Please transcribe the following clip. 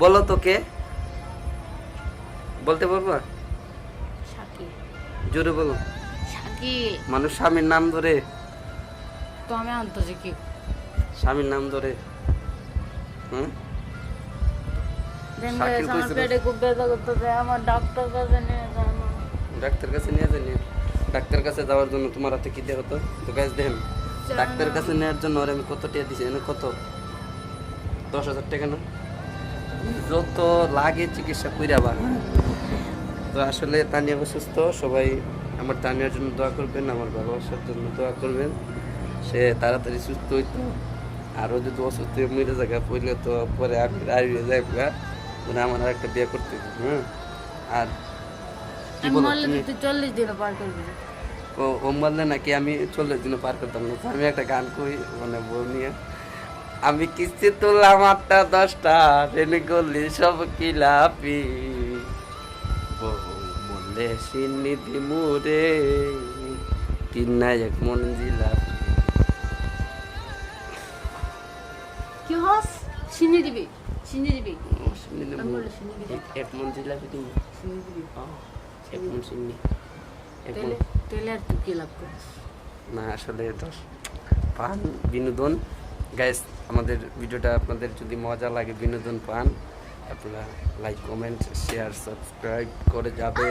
বলো তো কে বলতে পারবা? শাকিল। জোরে বলো। শাকিল। মানুষ স্বামীর নাম ধরে, তো আমি আনতেছি কি? স্বামীর নাম ধরে। হুম দেন শাকিল গাইস, আমার কইছিল। পেটে খুব ব্যথা করতেছে, আমার ডাক্তার কাছে নিয়ে যাও না। ডাক্তার কাছে নিয়ে যাই, ডাক্তার কাছে যাওয়ার জন্য তোমার হাতে কি দেওয়া হতো? তো গাইস দেখেন, ডাক্তার কাছে নেওয়ার জন্য ওর আমি কত টাকা দিছি, কত 10,000 টাকা না? যত লাগে চিকিৎসা কইরা বা। তো আসলে তানিয়া অসুস্থ, সবাই আমার তানিয়ার জন্য দোয়া করবেন, আমার ভালোবাসার জন্য দোয়া করবেন, সে তাড়াতাড়ি সুস্থ হইতো। আরও যদি অসুস্থ হয়ে মরে জায়গা পড়লে তো পরে আমি হারিয়ে যাই, মানে আমার আর একটা বিয়ে করতে হবে। আর কি আমি বলো মরলে তুমি? তো তুই 40 দিনে পার করবি। ও বললে নাকি আমি 40 দিনও পার করতাম না। তো আমি একটা গান কই, মানে বউ নিয়ে, আমি কিস্তি তুললাম 8টা 10টা, ট্রেনে গলি সব কিলাপি, বউ বললে সিন্নিধি মুরে, কিন্না এক মন জিলাপি। কি হস? চিনি দিবি, চিনি দিবি। সিন্নিধি আমি বললে চিনি দিবি। এক মন জিলাপি তুমি, চিনি দিবি। এক মন সিন্নি, এক মন। তেলে তেলে আর তুই কি লাভ করিস? না আসলে তো পান বিনোদন। গাইস, আমাদের ভিডিওটা আপনাদের যদি মজা লাগে, বিনোদন পান, আপনারা লাইক কমেন্ট শেয়ার সাবস্ক্রাইব করে যাবে।